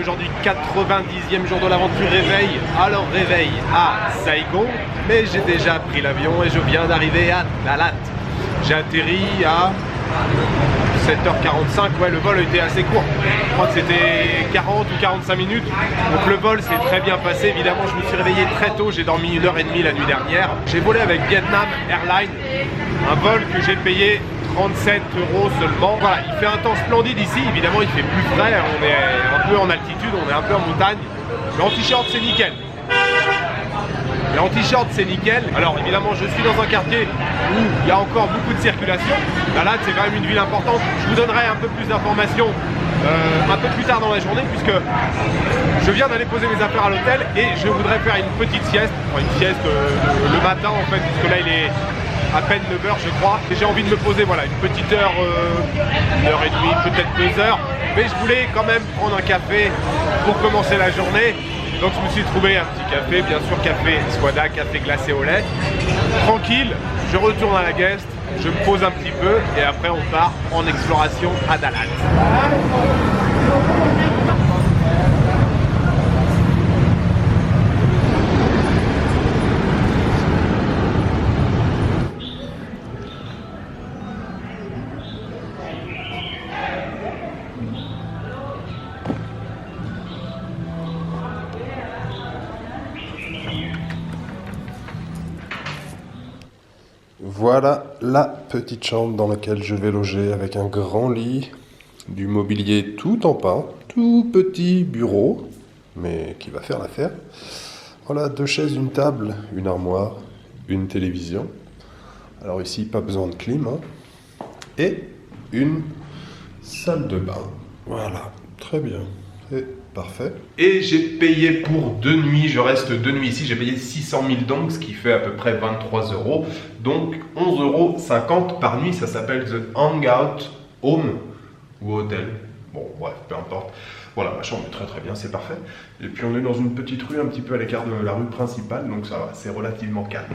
aujourd'hui, 90e jour de l'aventure réveil. Alors réveil à Saigon, mais j'ai déjà pris l'avion et je viens d'arriver à Dalat. J'ai atterri à 7h45, ouais le vol était assez court, je crois que c'était 40 ou 45 minutes, donc le vol s'est très bien passé, évidemment je me suis réveillé très tôt, j'ai dormi 1h30 la nuit dernière. J'ai volé avec Vietnam Airlines, un vol que j'ai payé 37 € seulement. Voilà, il fait un temps splendide ici, évidemment il fait plus frais, on est un peu en altitude, on est un peu en montagne, mais en t-shirt c'est nickel. Et en t-shirt c'est nickel. Alors évidemment je suis dans un quartier où il y a encore beaucoup de circulation. Dalat c'est quand même une ville importante. Je vous donnerai un peu plus d'informations un peu plus tard dans la journée puisque je viens d'aller poser mes affaires à l'hôtel et je voudrais faire une petite sieste. Enfin une sieste le matin en fait puisque là il est à peine 9h je crois. Et j'ai envie de me poser voilà une petite heure, 1h30, peut-être 2 heures. Mais je voulais quand même prendre un café pour commencer la journée. Donc je me suis trouvé un petit café, bien sûr café Swada, café glacé au lait. Tranquille, je retourne à la guest, je me pose un petit peu et après on part en exploration à Dalat. Voilà la petite chambre dans laquelle je vais loger avec un grand lit, du mobilier tout en pin, tout petit bureau, mais qui va faire l'affaire. Voilà, 2 chaises, une table, une armoire, une télévision. Alors ici, pas besoin de clim, hein. Et une salle de bain. Voilà, très bien, c'est parfait. Et j'ai payé pour 2 nuits, je reste 2 nuits ici, j'ai payé 600 000 dong, ce qui fait à peu près 23 €, donc 11,50 € par nuit, ça s'appelle The Hangout Home ou Hôtel, bon bref, peu importe. Voilà, ma chambre est très très bien, c'est parfait. Et puis on est dans une petite rue un petit peu à l'écart de la rue principale, donc ça va, c'est relativement calme.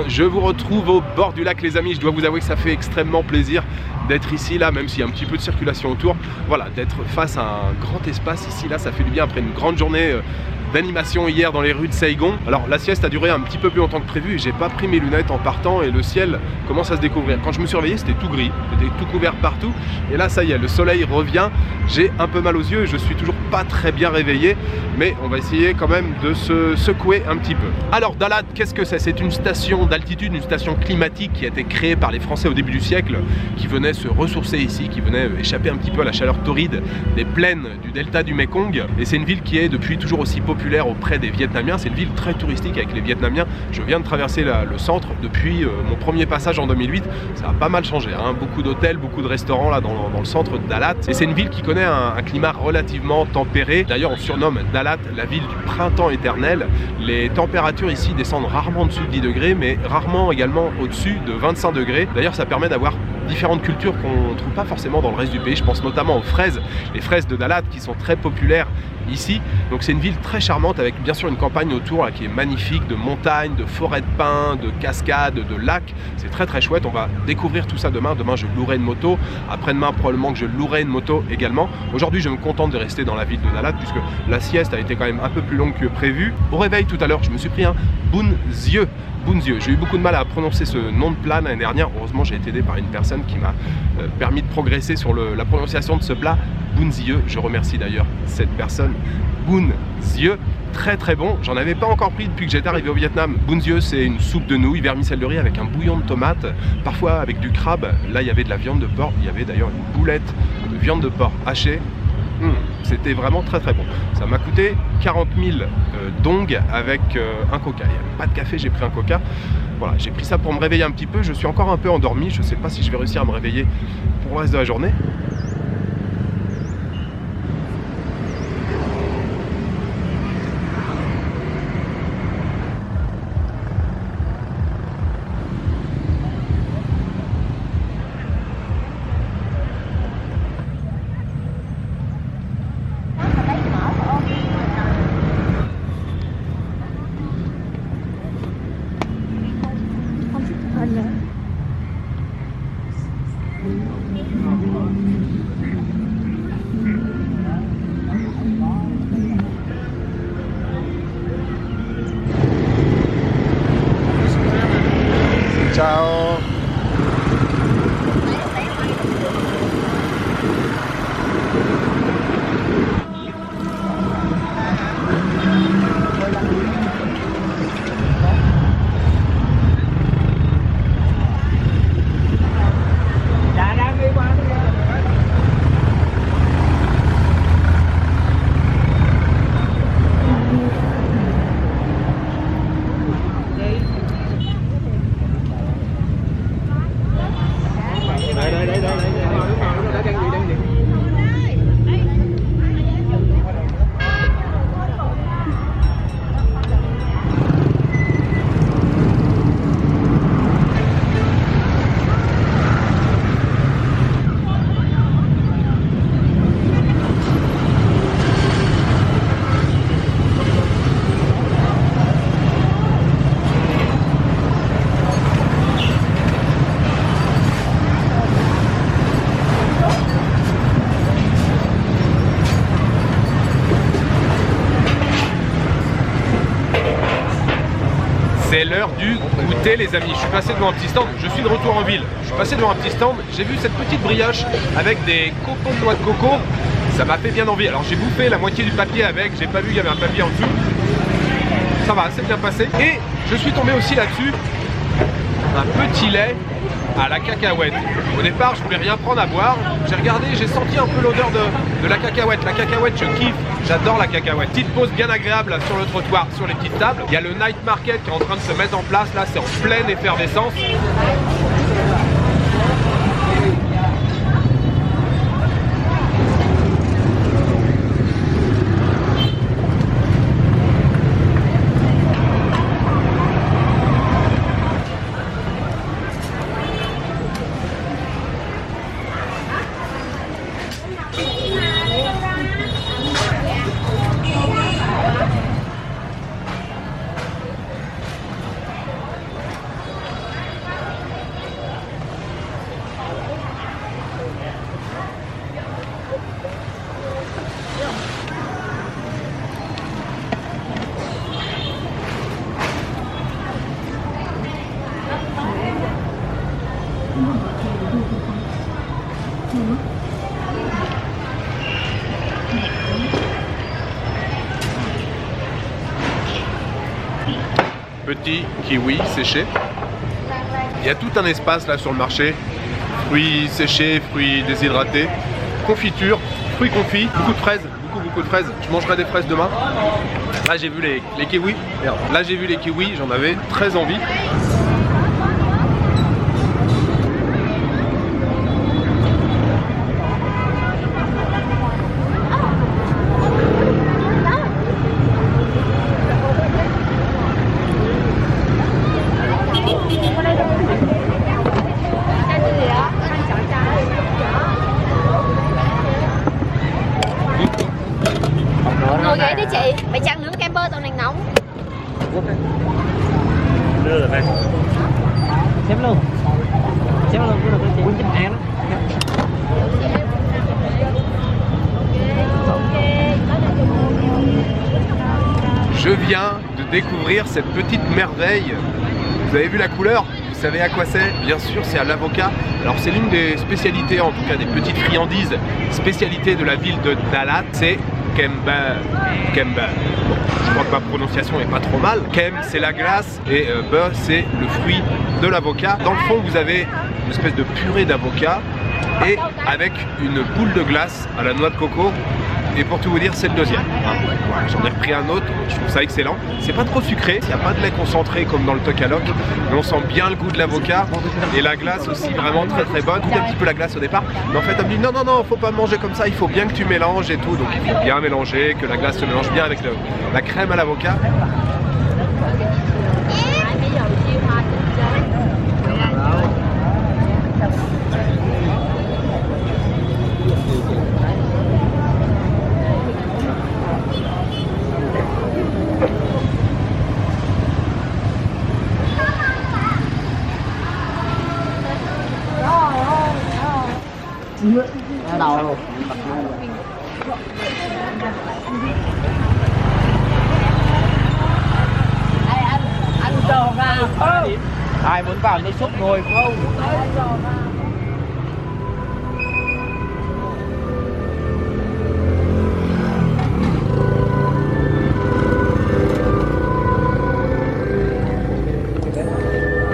Je vous retrouve au bord du lac les amis, je dois vous avouer que ça fait extrêmement plaisir d'être ici là, même s'il y a un petit peu de circulation autour. Voilà, d'être face à un grand espace ici là, ça fait du bien après une grande journée d'animation hier dans les rues de Saigon. Alors la sieste a duré un petit peu plus longtemps que prévu et j'ai pas pris mes lunettes en partant et le ciel commence à se découvrir. Quand je me suis réveillé c'était tout gris, c'était tout couvert partout et là ça y est, le soleil revient, j'ai un peu mal aux yeux et je suis toujours pas très bien réveillé, mais on va essayer quand même de se secouer un petit peu. Alors Dalat, qu'est-ce que c'est? C'est une station d'altitude, une station climatique qui a été créée par les Français au début du siècle, qui venaient se ressourcer ici, qui venaient échapper un petit peu à la chaleur torride des plaines du delta du Mekong. Et c'est une ville qui est depuis toujours aussi populaire auprès des Vietnamiens. C'est une ville très touristique avec les Vietnamiens. Je viens de traverser le centre depuis mon premier passage en 2008. Ça a pas mal changé, hein. Beaucoup d'hôtels, beaucoup de restaurants là dans le centre de Dalat. Et c'est une ville qui connaît un climat relativement tempéré. D'ailleurs on surnomme Dalat la ville du printemps éternel. Les températures ici descendent rarement en dessous de 10 degrés, mais rarement également au-dessus de 25 degrés. D'ailleurs ça permet d'avoir différentes cultures qu'on ne trouve pas forcément dans le reste du pays. Je pense notamment aux fraises, les fraises de Dalat qui sont très populaires ici. Donc c'est une ville très charmante avec bien sûr une campagne autour là, qui est magnifique, de montagnes, de forêts de pins, de cascades, de lacs. C'est très très chouette. On va découvrir tout ça demain. Demain je louerai une moto. Après-demain probablement que je louerai une moto également. Aujourd'hui je me contente de rester dans la ville de Dalat puisque la sieste a été quand même un peu plus longue que prévu. Au réveil tout à l'heure je me suis pris un Bounzieu. Bounzieu. J'ai eu beaucoup de mal à prononcer ce nom de plat l'année dernière. Heureusement j'ai été aidé par une personne qui m'a permis de progresser sur la prononciation de ce plat. Bounzieu. Je remercie d'ailleurs cette personne. Bounzieu. Très très bon, j'en avais pas encore pris depuis que j'étais arrivé au Vietnam. Bounzieu, c'est une soupe de nouilles, vermicelle de riz avec un bouillon de tomates, parfois avec du crabe. Là il y avait de la viande de porc, il y avait d'ailleurs une boulette de viande de porc hachée. C'était vraiment très très bon. Ça m'a coûté 40 000 dong avec un coca. Il n'y avait pas de café, j'ai pris un coca. Voilà, j'ai pris ça pour me réveiller un petit peu. Je suis encore un peu endormi, je ne sais pas si je vais réussir à me réveiller pour le reste de la journée. Ciao. C'est l'heure du goûter les amis. Je suis passé devant un petit stand, je suis de retour en ville. Je suis passé devant un petit stand, j'ai vu cette petite brioche avec des cocos de noix de coco. Ça m'a fait bien envie. Alors j'ai bouffé la moitié du papier avec, j'ai pas vu qu'il y avait un papier en dessous. Ça va, c'est bien passé. Et je suis tombé aussi là-dessus, un petit lait à la cacahuète. Au départ, je voulais rien prendre à boire. J'ai regardé, j'ai senti un peu l'odeur de la cacahuète. La cacahuète, je kiffe. J'adore la cacahuète. Petite pause bien agréable là, sur le trottoir, sur les petites tables. Il y a le night market qui est en train de se mettre en place. Là, c'est en pleine effervescence. Petit kiwi séché. Il y a tout un espace là sur le marché. Fruits séchés, fruits déshydratés, confiture, fruits confits, beaucoup de fraises, beaucoup de fraises. Je mangerai des fraises demain. Là j'ai vu les kiwis. Merde. Là j'ai vu les kiwis, j'en avais très envie. đi chị, phải chăng nướng kem bơ tàu này nóng. Đưa rồi bạn. Chém luôn cũng được chị. Muốn chấm ăn đó. Je viens de découvrir cette petite merveille. Vous avez vu la couleur? Vous savez à quoi c'est? Bien sûr, c'est à l'avocat. Alors c'est l'une des spécialités, en tout cas des petites friandises, spécialité de la ville de Dalat, c'est Kemba. Kemba. Je crois que ma prononciation est pas trop mal. Kem, c'est la glace et Be, c'est le fruit de l'avocat. Dans le fond, vous avez une espèce de purée d'avocat et avec une boule de glace à la noix de coco. Et pour tout vous dire, c'est le deuxième. Voilà, j'en ai repris un autre, je trouve ça excellent. C'est pas trop sucré, il n'y a pas de lait concentré comme dans le Tokalok, mais on sent bien le goût de l'avocat. Et la glace aussi, vraiment très très bonne. Un petit peu la glace au départ, mais en fait, elle me dit non, faut pas manger comme ça, il faut bien que tu mélanges et tout. Donc il faut bien mélanger, que la glace se mélange bien avec la crème à l'avocat. Đầu luôn. Anh tròn ra. Ai muốn vào nước súp ngồi không?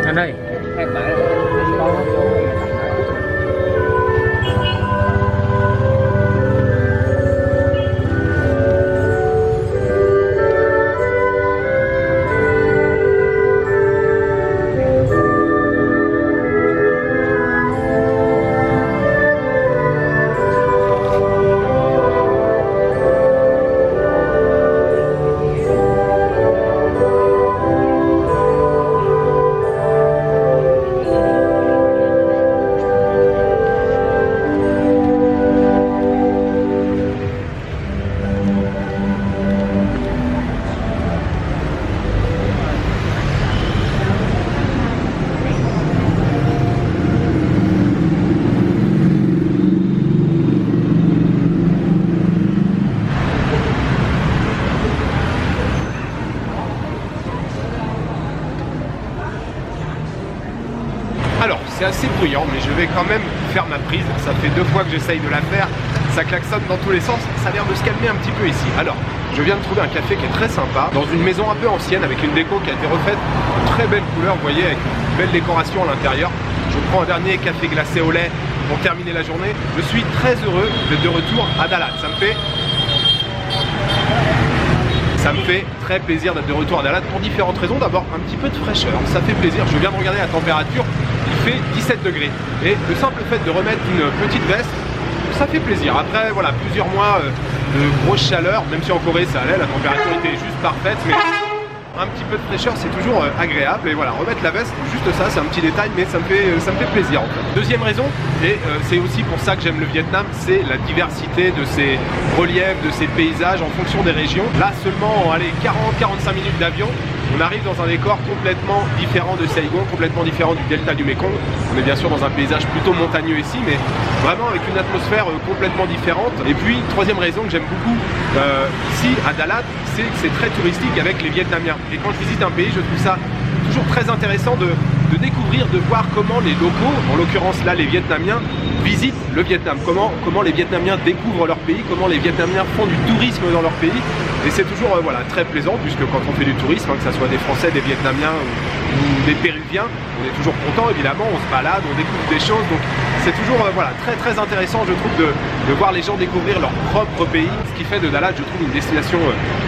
Anh ơi, em lại Alors, c'est assez bruyant, mais je vais quand même faire ma prise. Ça fait 2 fois que j'essaye de la faire. Ça klaxonne dans tous les sens. Ça a l'air de se calmer un petit peu ici. Alors, je viens de trouver un café qui est très sympa, dans une maison un peu ancienne, avec une déco qui a été refaite. Très belle couleur, vous voyez, avec une belle décoration à l'intérieur. Je prends un dernier café glacé au lait pour terminer la journée. Je suis très heureux d'être de retour à Dalat. Ça me fait très plaisir d'être de retour à Dalat pour différentes raisons. D'abord, un petit peu de fraîcheur, ça fait plaisir. Je viens de regarder la température, il fait 17 degrés. Et le simple fait de remettre une petite veste, ça fait plaisir. Après, voilà, plusieurs mois de grosse chaleur, même si en Corée ça allait, la température était juste parfaite, mais un petit peu de fraîcheur, c'est toujours agréable. Et voilà, remettre la veste, juste ça, c'est un petit détail, mais ça me fait plaisir en fait. Deuxième raison, et c'est aussi pour ça que j'aime le Vietnam, c'est la diversité de ses reliefs, de ses paysages en fonction des régions. Là seulement, allez, 40-45 minutes d'avion, on arrive dans un décor complètement différent de Saigon, complètement différent du delta du Mekong. On est bien sûr dans un paysage plutôt montagneux ici, mais vraiment avec une atmosphère complètement différente. Et puis, troisième raison que j'aime beaucoup ici à Dalat, c'est que c'est très touristique avec les Vietnamiens. Et quand je visite un pays, je trouve ça toujours très intéressant de découvrir, de voir comment les locaux, en l'occurrence là les Vietnamiens, visitent le Vietnam, comment les Vietnamiens découvrent leur pays, comment les Vietnamiens font du tourisme dans leur pays. Et c'est toujours voilà, très plaisant, puisque quand on fait du tourisme, que ce soit des Français, des Vietnamiens ou des Péruviens, on est toujours content évidemment, on se balade, on découvre des choses. Donc c'est toujours voilà, très intéressant je trouve de voir les gens découvrir leur propre pays, ce qui fait de Dalat je trouve une destination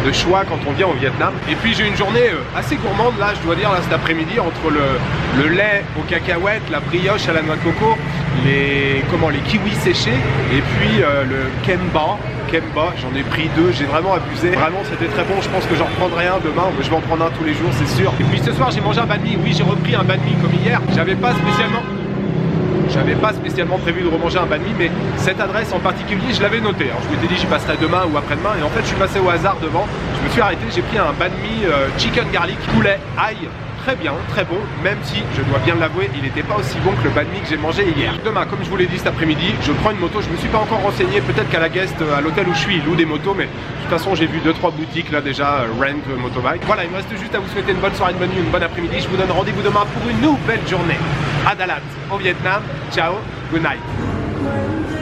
de choix quand on vient au Vietnam. Et puis j'ai eu une journée assez gourmande là, je dois dire, là cet après-midi, entre le lait aux cacahuètes, la brioche à la noix de coco, les kiwis séchés et puis le Kemba, j'en ai pris 2, j'ai vraiment abusé. Vraiment c'était très bon, je pense que j'en reprendrai un demain, je vais en prendre un tous les jours c'est sûr. Et puis ce soir j'ai mangé un banh mi, oui j'ai repris un banh mi comme hier, j'avais pas spécialement... J'avais pas spécialement prévu de remanger un banh mi, mais cette adresse en particulier, je l'avais notée. Alors je m'étais dit j'y passerai demain ou après-demain, et en fait je suis passé au hasard devant. Je me suis arrêté, j'ai pris un banh mi chicken garlic, poulet, ail. Très bien, très bon, même si, je dois bien l'avouer, il n'était pas aussi bon que le banh mi que j'ai mangé hier. Demain, comme je vous l'ai dit cet après-midi, je prends une moto, je me suis pas encore renseigné, peut-être qu'à la guest, à l'hôtel où je suis, ils louent des motos, mais de toute façon, j'ai vu 2-3 boutiques là déjà, rent motobike. Voilà, il me reste juste à vous souhaiter une bonne soirée, une bonne nuit, une bonne après-midi. Je vous donne rendez-vous demain pour une nouvelle journée à Dalat, au Vietnam. Ciao, good night.